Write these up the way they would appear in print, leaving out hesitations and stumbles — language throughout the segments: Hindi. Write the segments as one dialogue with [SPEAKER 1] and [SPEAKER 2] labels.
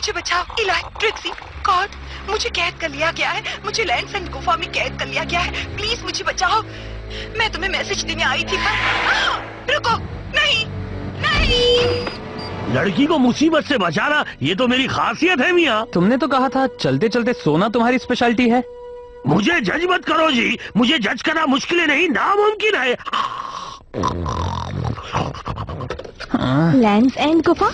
[SPEAKER 1] मुझे बचाओ। इलाई, ट्रिक्सी, गॉड, मुझे कैद कर लिया गया है। मुझे लैंडफाइन गुफा में कैद कर लिया गया है। प्लीज मुझे बचाओ। मैं तुम्हें मैसेज देने आई थी पर रुको, नहीं नहीं।
[SPEAKER 2] लड़की को मुसीबत से बचाना ये तो मेरी खासियत है मियाँ।
[SPEAKER 3] तुमने तो कहा था चलते चलते सोना तुम्हारी स्पेशलिटी है।
[SPEAKER 2] मुझे जज मत करो जी, मुझे जज करना मुश्किल नहीं, नामुमकिन है।
[SPEAKER 4] लैंड्स एंड गुफा,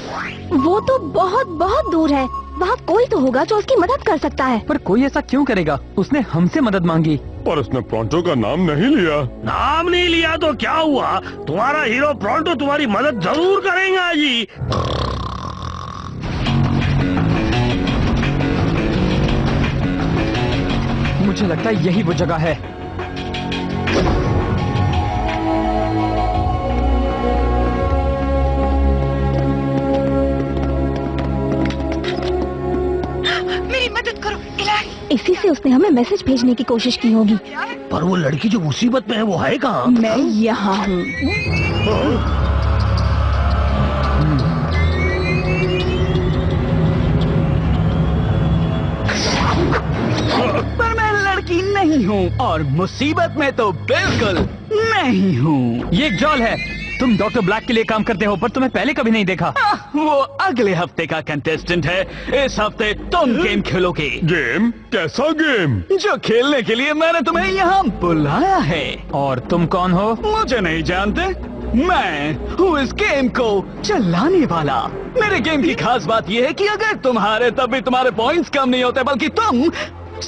[SPEAKER 4] वो तो बहुत बहुत दूर है। वहाँ कोई तो होगा जो उसकी मदद कर सकता है।
[SPEAKER 3] पर कोई ऐसा क्यों करेगा? उसने हमसे मदद मांगी।
[SPEAKER 5] पर उसने प्रोंटो का नाम नहीं लिया।
[SPEAKER 2] नाम नहीं लिया तो क्या हुआ? तुम्हारा हीरो प्रोंटो तुम्हारी मदद जरूर करेगा जी।
[SPEAKER 3] मुझे लगता है यही वो जगह है।
[SPEAKER 1] मेरी मदद करो इलाई।
[SPEAKER 4] इसी से उसने हमें मैसेज भेजने की कोशिश की होगी।
[SPEAKER 2] पर वो लड़की जो मुसीबत में है वो है कहाँ?
[SPEAKER 4] मैं यहाँ हूँ।
[SPEAKER 6] पर मैं लड़की नहीं हूँ और मुसीबत में तो बिल्कुल नहीं हूँ।
[SPEAKER 3] ये एक जॉल है। तुम डॉक्टर ब्लैक के लिए काम करते हो, पर तुम्हें पहले कभी नहीं देखा।
[SPEAKER 6] वो अगले हफ्ते का कंटेस्टेंट है। इस हफ्ते तुम गेम खेलोगे।
[SPEAKER 5] गेम? कैसा गेम?
[SPEAKER 6] जो खेलने के लिए मैंने तुम्हें यहाँ बुलाया है।
[SPEAKER 3] और तुम कौन हो?
[SPEAKER 6] मुझे नहीं जानते। मैं हूँ इस गेम को चलाने वाला। मेरे गेम की खास बात यह है कि अगर तुम हारे तब भी तुम्हारे पॉइंट्स कम नहीं होते, बल्कि तुम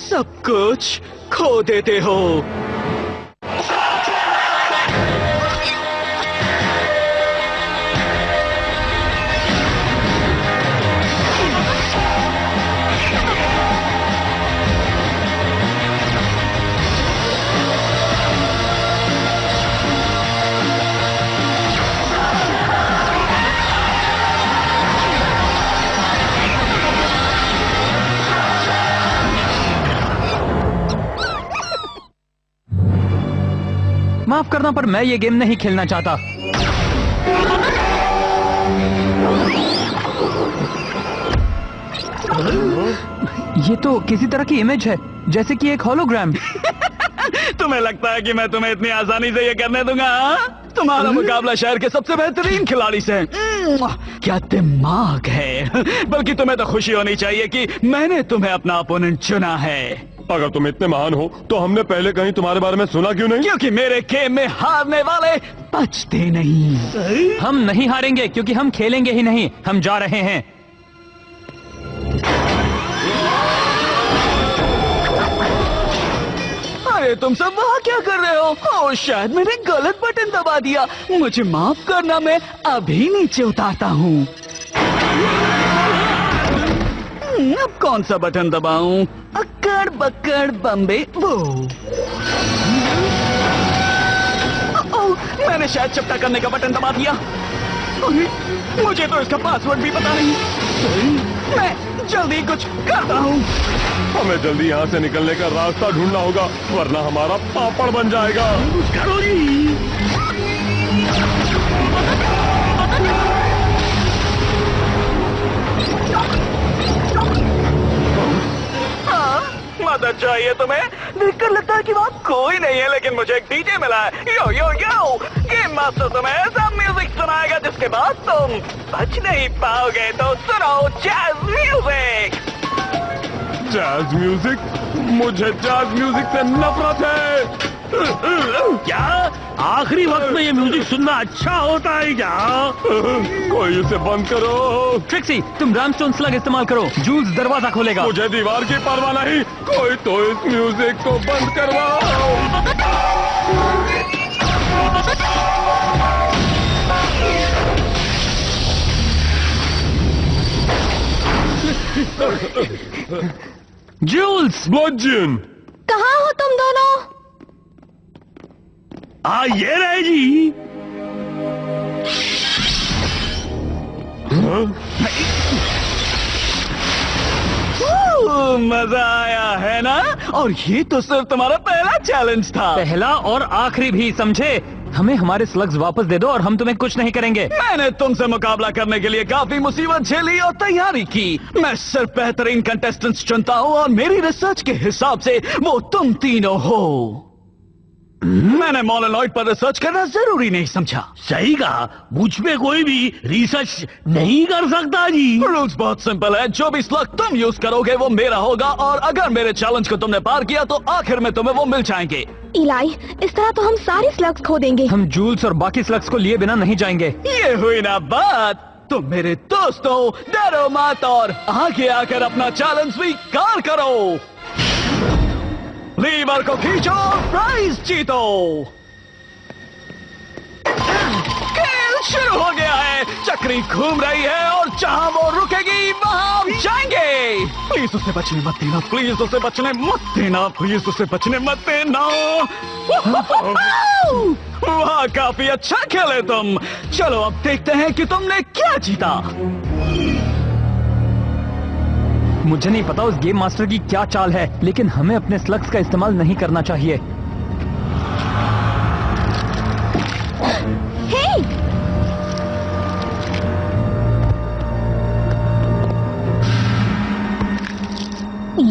[SPEAKER 6] सब कुछ खो देते हो।
[SPEAKER 3] माफ करना, पर मैं ये गेम नहीं खेलना चाहता। ये तो किसी तरह की इमेज है, जैसे कि एक होलोग्राम।
[SPEAKER 6] तुम्हें लगता है कि मैं तुम्हें इतनी आसानी से ये करने दूंगा? तुम्हारा मुकाबला शहर के सबसे बेहतरीन खिलाड़ी से। क्या दिमाग है। बल्कि तुम्हें तो खुशी होनी चाहिए कि मैंने तुम्हें अपना अपोनेंट चुना है।
[SPEAKER 5] अगर तुम इतने महान हो तो हमने पहले कहीं तुम्हारे बारे में सुना क्यों नहीं?
[SPEAKER 6] क्योंकि मेरे गेम में हारने वाले बचते नहीं।
[SPEAKER 3] हम नहीं हारेंगे क्योंकि हम खेलेंगे ही नहीं। हम जा रहे हैं।
[SPEAKER 6] अरे तुम सब वहाँ क्या कर रहे हो? ओह, शायद मैंने गलत बटन दबा दिया। मुझे माफ करना, मैं अभी नीचे उतारता हूँ। अब कौन सा बटन दबाऊं? अक्कड़ बक्कड़ बम्बे वो। मैंने शायद चपटा करने का बटन दबा दिया। मुझे तो इसका पासवर्ड भी पता नहीं। मैं जल्दी कुछ करता हूँ।
[SPEAKER 5] हमें जल्दी यहाँ से निकलने का रास्ता ढूंढना होगा, वरना हमारा पापड़ बन जाएगा।
[SPEAKER 2] करो जी।
[SPEAKER 6] मदद चाहिए तुम्हें? देखकर लगता है कि वहाँ कोई नहीं है, लेकिन मुझे एक डीजे मिला है। यो यो यो, गेम मास्टर तुम्हें ऐसा म्यूजिक सुनाएगा जिसके बाद तुम बच नहीं पाओगे। तो सुनो जैज म्यूजिक।
[SPEAKER 5] Jazz music? मुझे जैज म्यूजिक से नफरत है।
[SPEAKER 2] क्या आखिरी वक्त में ये म्यूजिक सुनना अच्छा होता है क्या?
[SPEAKER 5] कोई इसे बंद करो।
[SPEAKER 3] ट्रिक्सी, तुम रामस्टोन स्लग इस्तेमाल करो। जूल्स दरवाजा खोलेगा।
[SPEAKER 5] मुझे दीवार की परवाह नहीं, कोई तो इस म्यूजिक को बंद करवाओ।
[SPEAKER 3] जूल्स!
[SPEAKER 5] ब्लडजन!
[SPEAKER 4] कहाँ हो तुम दोनों?
[SPEAKER 2] ये रहे जी।
[SPEAKER 6] मजा आया है ना? और ये तो सिर्फ तुम्हारा पहला चैलेंज था।
[SPEAKER 3] पहला और आखिरी भी, समझे? हमें हमारे स्लग्स वापस दे दो और हम तुम्हें कुछ नहीं करेंगे।
[SPEAKER 6] मैंने तुमसे मुकाबला करने के लिए काफी मुसीबत झेली और तैयारी की। मैं सिर्फ बेहतरीन कंटेस्टेंट्स चुनता हूँ और मेरी रिसर्च के हिसाब से वो तुम तीनों हो। मैंने मोनोलॉइड पर रिसर्च करना जरूरी नहीं समझा।
[SPEAKER 2] सही कहा, मुझ पे कोई भी रिसर्च नहीं कर सकता जी।
[SPEAKER 6] रूल्स बहुत सिंपल है, जो भी स्लग तुम यूज करोगे वो मेरा होगा और अगर मेरे चैलेंज को तुमने पार किया तो आखिर में तुम्हें वो मिल जाएंगे।
[SPEAKER 4] इलाई, इस तरह तो हम सारे स्लग्स खो देंगे।
[SPEAKER 3] हम जूल्स और बाकी स्लग्स को लिए बिना नहीं जाएंगे।
[SPEAKER 6] ये हुई ना बात। तुम मेरे दोस्तों डरो मत और आगे आकर अपना चैलेंज स्वीकार करो। लीवर को खींचो, प्राइज जीतो। खेल शुरू हो गया है, चक्री घूम रही है और जहां वो रुकेगी वहां हम जाएंगे। प्लीज उसे बचने मत देना, प्लीज उसे बचने मत देना, प्लीज उसे बचने मत देना। वाह, काफी अच्छा खेले तुम। चलो अब देखते हैं कि तुमने क्या जीता।
[SPEAKER 3] मुझे नहीं पता उस गेम मास्टर की क्या चाल है, लेकिन हमें अपने स्लग्स का इस्तेमाल नहीं करना चाहिए।
[SPEAKER 4] हे!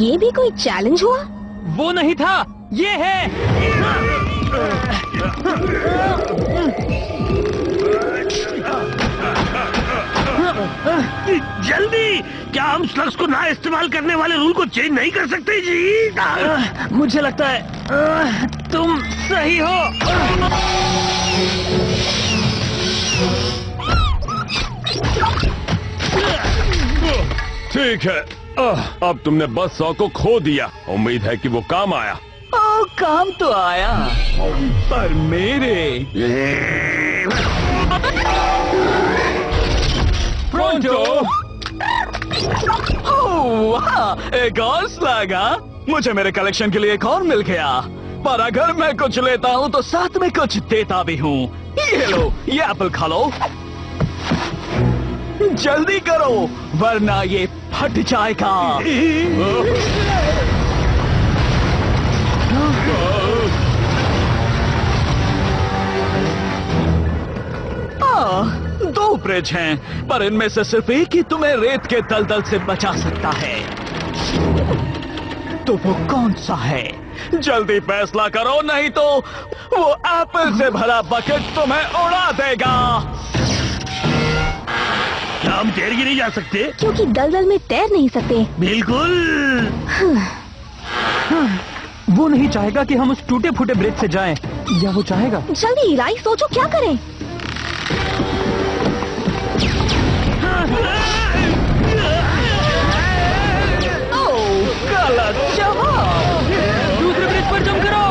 [SPEAKER 4] ये भी कोई चैलेंज हुआ?
[SPEAKER 3] वो नहीं था, ये है।
[SPEAKER 2] जल्दी, क्या हम स्लग्स को ना इस्तेमाल करने वाले रूल को चेंज नहीं कर सकते जी?
[SPEAKER 3] मुझे लगता है तुम सही हो।
[SPEAKER 5] ठीक है, अब तुमने बस 100 को खो दिया। उम्मीद है कि वो काम आया।
[SPEAKER 6] काम तो आया, पर मेरे
[SPEAKER 5] प्रोंटो!
[SPEAKER 6] एक और स्लग। मुझे मेरे कलेक्शन के लिए एक और मिल गया, पर अगर मैं कुछ लेता हूँ तो साथ में कुछ देता भी हूँ। ये लो, ये एप्पल खा लो। जल्दी करो वरना ये फट जाएगा। दो ब्रिज हैं, पर इनमें से सिर्फ एक ही तुम्हें रेत के दलदल से बचा सकता है। तो वो कौन सा है? जल्दी फैसला करो, नहीं तो वो एप्पल से भरा बकेट तुम्हें उड़ा देगा।
[SPEAKER 2] क्या हम तैर के नहीं जा सकते?
[SPEAKER 4] क्योंकि दलदल में तैर नहीं सकते।
[SPEAKER 2] बिल्कुल।
[SPEAKER 3] वो नहीं चाहेगा कि हम उस टूटे फूटे ब्रिज से जाएं, या वो चाहेगा?
[SPEAKER 4] जल्दी इलाई, सोचो क्या करें।
[SPEAKER 6] गलत जवाब।
[SPEAKER 3] दूसरे ब्रिज पर जंप करो।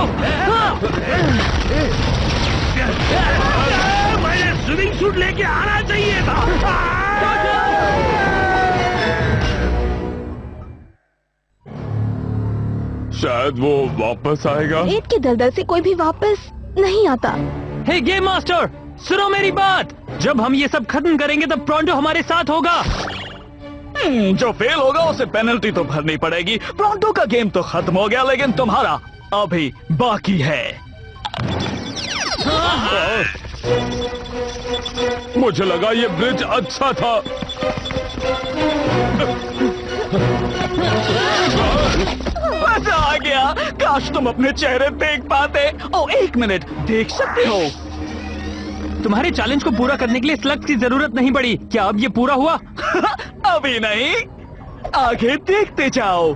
[SPEAKER 2] मैंने स्विमिंग सूट लेके आना चाहिए था।
[SPEAKER 5] शायद वो वापस आएगा।
[SPEAKER 4] रेत के दलदल से कोई भी वापस नहीं आता।
[SPEAKER 3] हे गेम मास्टर, सुनो मेरी बात। जब हम ये सब खत्म करेंगे तब प्रोंटो हमारे साथ होगा।
[SPEAKER 6] जो फेल होगा उसे पेनल्टी तो भरनी पड़ेगी। प्रोंटो का गेम तो खत्म हो गया, लेकिन तुम्हारा अभी बाकी है।
[SPEAKER 5] मुझे लगा ये ब्रिज अच्छा था।
[SPEAKER 6] मजा आ गया। काश तुम अपने चेहरे देख पाते। ओ, एक मिनट, देख सकते हो?
[SPEAKER 3] तुम्हारे चैलेंज को पूरा करने के लिए स्लग्स की जरूरत नहीं पड़ी। क्या अब ये पूरा हुआ?
[SPEAKER 6] अभी नहीं, आगे देखते जाओ।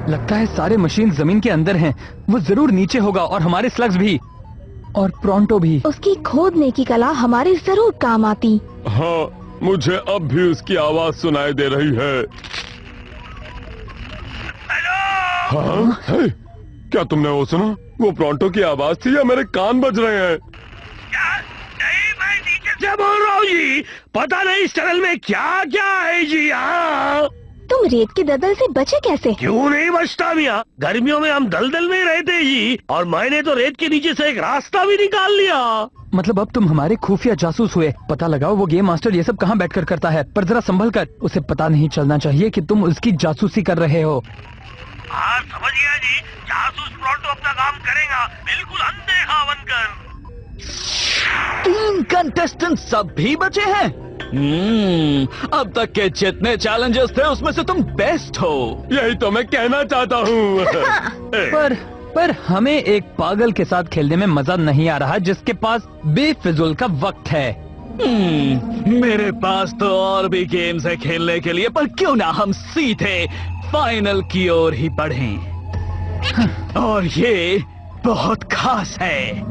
[SPEAKER 3] लगता है सारे मशीन जमीन के अंदर हैं। वो जरूर नीचे होगा और हमारे स्लग्स भी, और प्रोंटो भी।
[SPEAKER 4] उसकी खोदने की कला हमारे जरूर काम आती।
[SPEAKER 5] हाँ, मुझे अब भी उसकी आवाज सुनाई दे रही है। हाँ? हे, क्या तुमने वो सुना? वो प्रोंटो की आवाज थी या मेरे कान बज रहे हैं?
[SPEAKER 2] नहीं, मैं नीचे से बोल रहा हूँ जी। पता नहीं इस टनल में क्या क्या है जी। हाँ,
[SPEAKER 4] तुम रेत के दलदल से बचे कैसे?
[SPEAKER 2] क्यों नहीं बचता मियाँ? गर्मियों में हम दलदल में रहते जी, और मैंने तो रेत के नीचे से एक रास्ता भी निकाल लिया।
[SPEAKER 3] मतलब अब तुम हमारे खुफिया जासूस हुए। पता लगाओ वो गेम मास्टर ये सब कहाँ बैठकर करता है, पर जरा संभल कर। उसे पता नहीं चलना चाहिए कि तुम उसकी जासूसी कर रहे हो।
[SPEAKER 2] हाँ, समझ गया जी। जासूस प्रोंटो अपना काम करेगा, बिल्कुल अनदेखा बनकर।
[SPEAKER 6] 3 कंटेस्टेंट सब भी बचे हैं। अब तक के जितने चैलेंजर्स थे उसमें से तुम बेस्ट हो।
[SPEAKER 5] यही तो मैं कहना चाहता हूँ।
[SPEAKER 3] पर हमें एक पागल के साथ खेलने में मजा नहीं आ रहा जिसके पास बेफिजुल का वक्त है।
[SPEAKER 6] मेरे पास तो और भी गेम्स है खेलने के लिए, पर क्यों ना हम सीधे फाइनल की ओर ही बढ़ें। और ये बहुत खास है।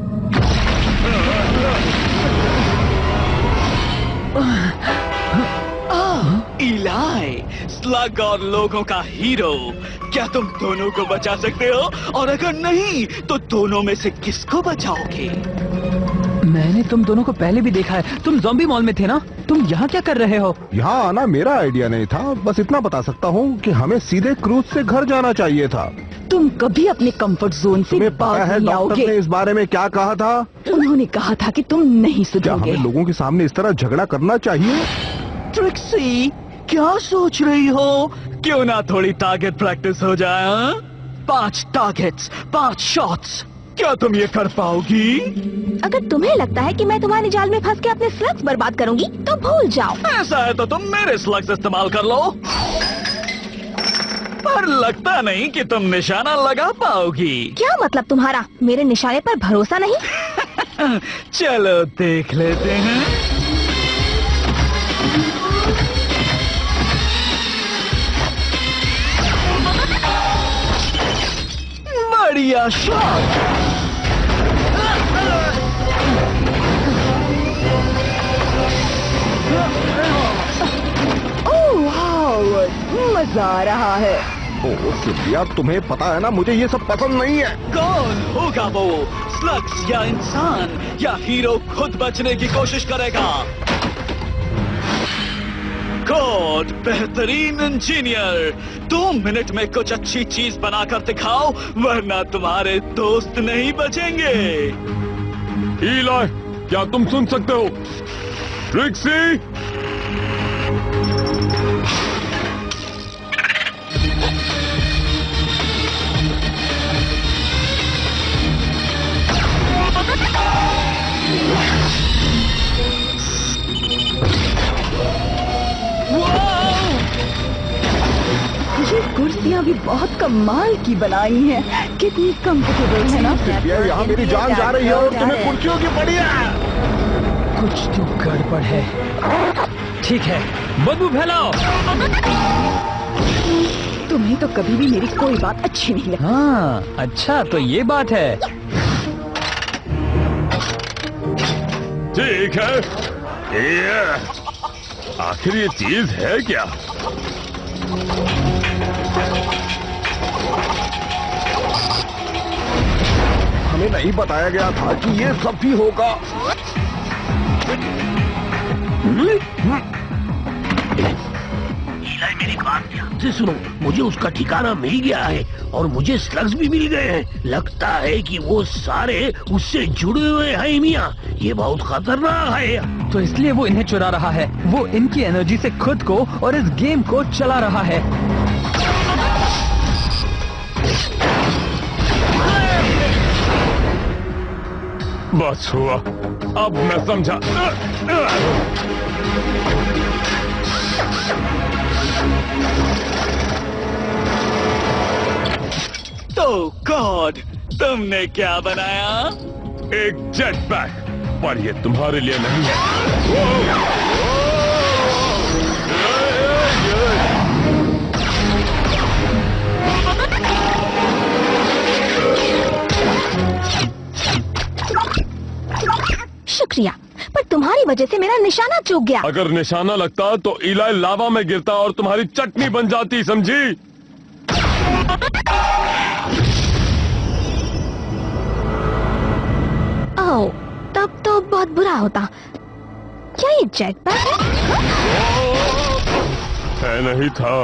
[SPEAKER 6] इलाई, स्लग और लोगों का हीरो, क्या तुम दोनों को बचा सकते हो? और अगर नहीं तो दोनों में से किसको बचाओगे?
[SPEAKER 3] मैंने तुम दोनों को पहले भी देखा है। तुम ज़ॉम्बी मॉल में थे ना? तुम यहाँ क्या कर रहे हो?
[SPEAKER 7] यहाँ आना मेरा आइडिया नहीं था। बस इतना बता सकता हूँ कि हमें सीधे क्रूज से घर जाना चाहिए था।
[SPEAKER 1] तुम कभी अपने कंफर्ट जोन से
[SPEAKER 7] तुम्हें पता है डॉक्टर ने इस बारे में क्या कहा था?
[SPEAKER 1] उन्होंने कहा था कि तुम नहीं
[SPEAKER 7] क्या
[SPEAKER 1] सुधरोगे।
[SPEAKER 7] हमें लोगों के सामने इस तरह झगड़ा करना चाहिए?
[SPEAKER 6] ट्रिक्सी, क्या सोच रही हो? क्यों ना थोड़ी टारगेट प्रैक्टिस हो जाए? हाँ? 5 टारगेट्स, 5 शॉट्स, क्या तुम ये कर पाओगी?
[SPEAKER 4] अगर तुम्हें लगता है कि मैं तुम्हारे जाल में फंस के अपने स्लग्स बर्बाद करूंगी तो भूल जाओ।
[SPEAKER 6] ऐसा है तो तुम मेरे स्लग्स इस्तेमाल कर लो। पर लगता नहीं कि तुम निशाना लगा पाओगी।
[SPEAKER 4] क्या मतलब तुम्हारा? मेरे निशाने पर भरोसा नहीं?
[SPEAKER 6] चलो देख लेते हैं। बढ़िया शॉट।
[SPEAKER 1] मजा आ रहा है।
[SPEAKER 7] ओह सिल्विया, तुम्हें पता है ना मुझे ये सब पसंद नहीं है।
[SPEAKER 6] कौन होगा वो? स्लग्स या इंसान, या हीरो खुद बचने की कोशिश करेगा? कोड, बेहतरीन इंजीनियर, 2 मिनट में कुछ अच्छी चीज बनाकर दिखाओ वरना तुम्हारे दोस्त नहीं बचेंगे।
[SPEAKER 5] इलाई, क्या तुम सुन सकते हो? ट्रिक्सी,
[SPEAKER 1] ये कुर्सियाँ भी बहुत कमाल की बनाई हैं। कितनी कंफर्टेबल है ना?
[SPEAKER 7] सिल्विया, यहाँ मेरी जान जा रही है और तुम्हें कुर्सियों की पड़ी है।
[SPEAKER 3] कुछ तो गड़बड़ है। ठीक है, बदबू फैलाओ।
[SPEAKER 1] तुम्हें तो कभी भी मेरी कोई बात अच्छी नहीं लगती।
[SPEAKER 3] हाँ, अच्छा तो ये बात है।
[SPEAKER 5] ठीक है। आखिर ये चीज है क्या?
[SPEAKER 7] हमें नहीं बताया गया था कि ये सब भी होगा।
[SPEAKER 2] मेरी बात ध्यान से सुनो, मुझे उसका ठिकाना मिल गया है और मुझे स्लग्स भी मिल गए हैं। लगता है कि वो सारे उससे जुड़े हुए हैं मियाँ। ये बहुत खतरनाक है।
[SPEAKER 3] तो इसलिए वो इन्हें चुरा रहा है। वो इनकी एनर्जी से खुद को और इस गेम को चला रहा है।
[SPEAKER 5] बस हुआ, अब मैं समझा।
[SPEAKER 6] तो गॉड, तुमने क्या बनाया?
[SPEAKER 5] एक जेट पैक, पर ये तुम्हारे लिए नहीं है।
[SPEAKER 4] शुक्रिया, पर तुम्हारी वजह से मेरा निशाना चूक गया।
[SPEAKER 5] अगर निशाना लगता तो इलाई लावा में गिरता और तुम्हारी चटनी बन जाती, समझी?
[SPEAKER 4] ओह, तब तो बहुत बुरा होता। क्या ये जेट पैक
[SPEAKER 5] है? नहीं था।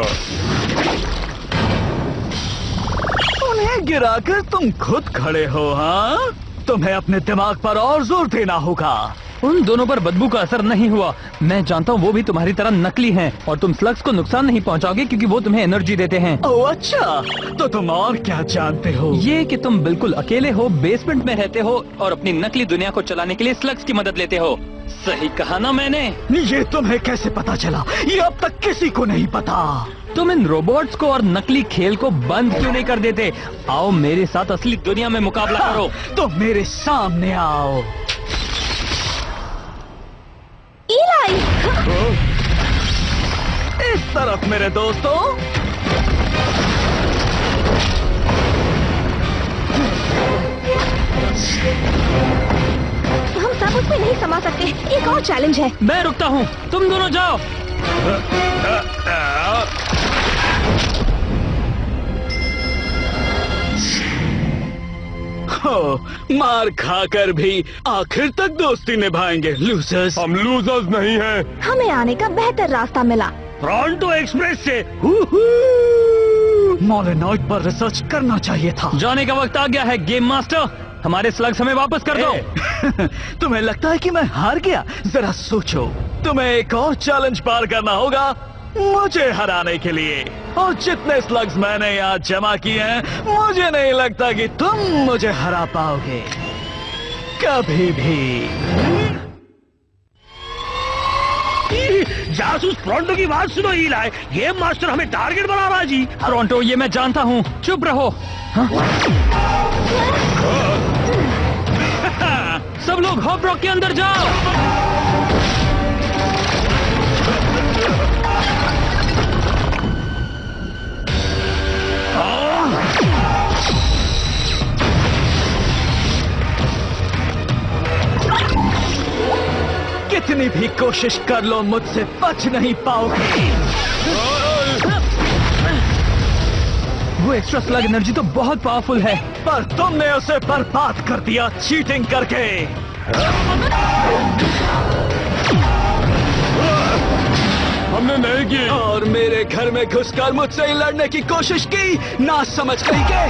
[SPEAKER 6] उन्हें गिराकर तुम खुद खड़े हो? हाँ, तुम्हें अपने दिमाग पर और जोर देना होगा।
[SPEAKER 3] उन दोनों पर बदबू का असर नहीं हुआ। मैं जानता हूँ वो भी तुम्हारी तरह नकली हैं और तुम स्लग्स को नुकसान नहीं पहुँचाओगे क्योंकि वो तुम्हें एनर्जी देते हैं।
[SPEAKER 6] ओह अच्छा, तो तुम और क्या जानते हो?
[SPEAKER 3] ये कि तुम बिल्कुल अकेले हो, बेसमेंट में रहते हो और अपनी नकली दुनिया को चलाने के लिए स्लग्स की मदद लेते हो। सही कहा ना मैंने?
[SPEAKER 6] ये तुम्हें कैसे पता चला? ये अब तक किसी को नहीं पता।
[SPEAKER 3] तुम इन रोबोट्स को और नकली खेल को बंद क्यों नहीं कर देते? आओ मेरे साथ असली दुनिया में मुकाबला करो।
[SPEAKER 6] तो मेरे सामने आओ।
[SPEAKER 4] इलाई!
[SPEAKER 6] इस तरफ मेरे दोस्तों।
[SPEAKER 4] हम सब उसमें नहीं समा सकते। एक और चैलेंज है।
[SPEAKER 3] मैं रुकता हूँ, तुम दोनों जाओ।
[SPEAKER 6] हो, मार खाकर भी आखिर तक दोस्ती निभाएंगे लूजर्स।
[SPEAKER 5] हम लूजर्स नहीं हैं।
[SPEAKER 4] हमें आने का बेहतर रास्ता मिला।
[SPEAKER 2] टोरंटो एक्सप्रेस से।
[SPEAKER 6] मॉलेनॉइड पर रिसर्च करना चाहिए था।
[SPEAKER 3] जाने का वक्त आ गया है गेम मास्टर, हमारे स्लग्स हमें वापस कर दो।
[SPEAKER 6] तुम्हें लगता है कि मैं हार गया? जरा सोचो, तुम्हें एक और चैलेंज पार करना होगा मुझे हराने के लिए। और जितने स्लग्स मैंने यहाँ जमा किए हैं, मुझे नहीं लगता कि तुम मुझे हरा पाओगे कभी भी।
[SPEAKER 2] जासूस टोरंटो की बात सुनो इलाई, गेम मास्टर हमें टारगेट बना रहा है जी।
[SPEAKER 3] टोरंटो, ये मैं जानता हूँ, चुप रहो। हाँ? सब लोग हॉप रॉक के अंदर जाओ।
[SPEAKER 6] कितनी भी कोशिश कर लो, मुझसे बच नहीं पाओगे।
[SPEAKER 3] वो एक्स्ट्रा स्लग एनर्जी तो बहुत पावरफुल है,
[SPEAKER 6] पर तुमने उसे बर्बाद कर दिया चीटिंग करके।
[SPEAKER 5] हमने नहीं की।
[SPEAKER 6] और मेरे घर में घुसकर मुझसे ही लड़ने की कोशिश की, ना समझ गई के।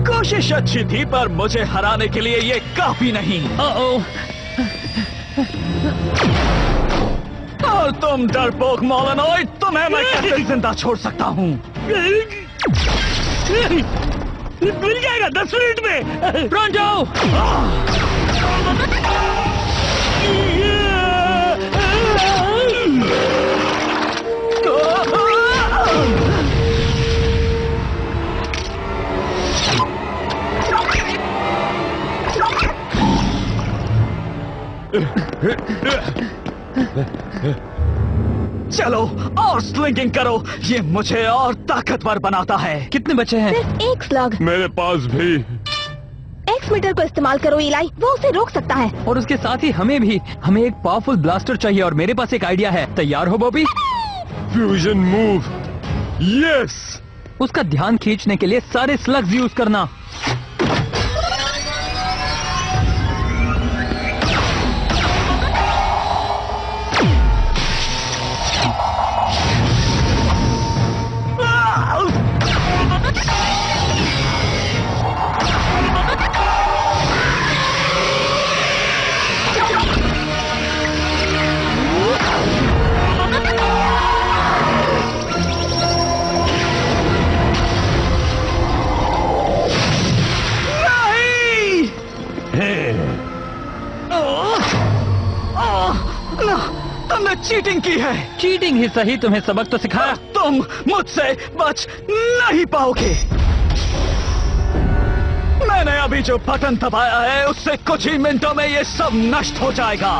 [SPEAKER 6] कोशिश अच्छी थी, पर मुझे हराने के लिए ये काफी नहीं। और तुम डरपोक मॉलेनॉइड, तुम्हें मैं कैसे जिंदा छोड़ सकता हूँ?
[SPEAKER 2] मिल जाएगा 10 मिनट में।
[SPEAKER 3] टोरंटो!
[SPEAKER 6] चलो और स्लिंगिंग करो, ये मुझे और ताकतवर बनाता है।
[SPEAKER 3] कितने बचे हैं?
[SPEAKER 4] सिर्फ एक स्लग।
[SPEAKER 5] मेरे पास भी।
[SPEAKER 4] एक्स मीटर को इस्तेमाल करो इलाई, वो उसे रोक सकता है।
[SPEAKER 3] और उसके साथ ही हमें भी। हमें एक पावरफुल ब्लास्टर चाहिए और मेरे पास एक आइडिया है। तैयार हो बॉबी?
[SPEAKER 5] Fusion move. यस।
[SPEAKER 3] उसका ध्यान खींचने के लिए सारे स्लग्स यूज करना।
[SPEAKER 6] तुमने चीटिंग की है।
[SPEAKER 3] चीटिंग ही सही, तुम्हें सबक तो सिखाया।
[SPEAKER 6] तुम मुझसे बच नहीं पाओगे। मैंने अभी जो बटन दबाया है, उससे कुछ ही मिनटों में ये सब नष्ट हो जाएगा।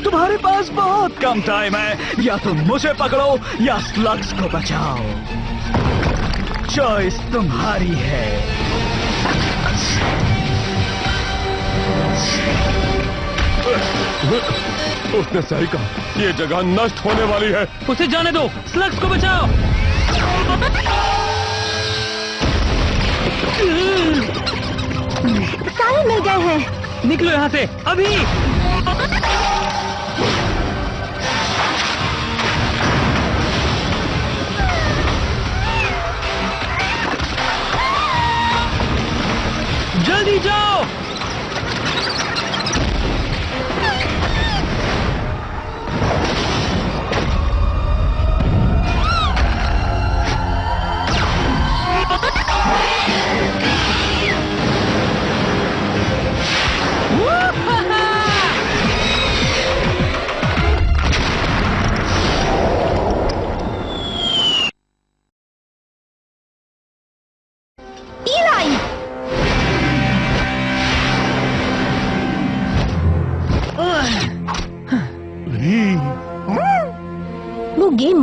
[SPEAKER 6] तुम्हारे पास बहुत कम टाइम है, या तुम मुझे पकड़ो या स्लग्स को बचाओ। चॉइस तुम्हारी है।
[SPEAKER 5] उसने सही कहा, ये जगह नष्ट होने वाली है।
[SPEAKER 3] उसे जाने दो, स्लग्स को बचाओ।
[SPEAKER 4] सारे मिल गए हैं।
[SPEAKER 3] निकलो यहाँ से अभी।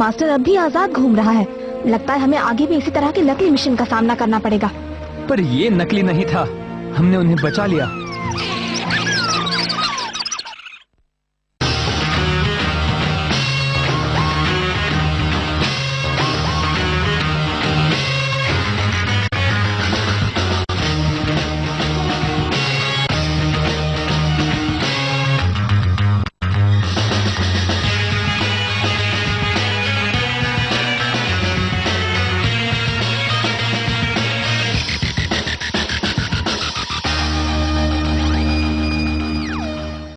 [SPEAKER 4] मास्टर अब भी आजाद घूम रहा है। लगता है हमें आगे भी इसी तरह के नकली मिशन का सामना करना पड़ेगा।
[SPEAKER 3] पर ये नकली नहीं था, हमने उन्हें बचा लिया।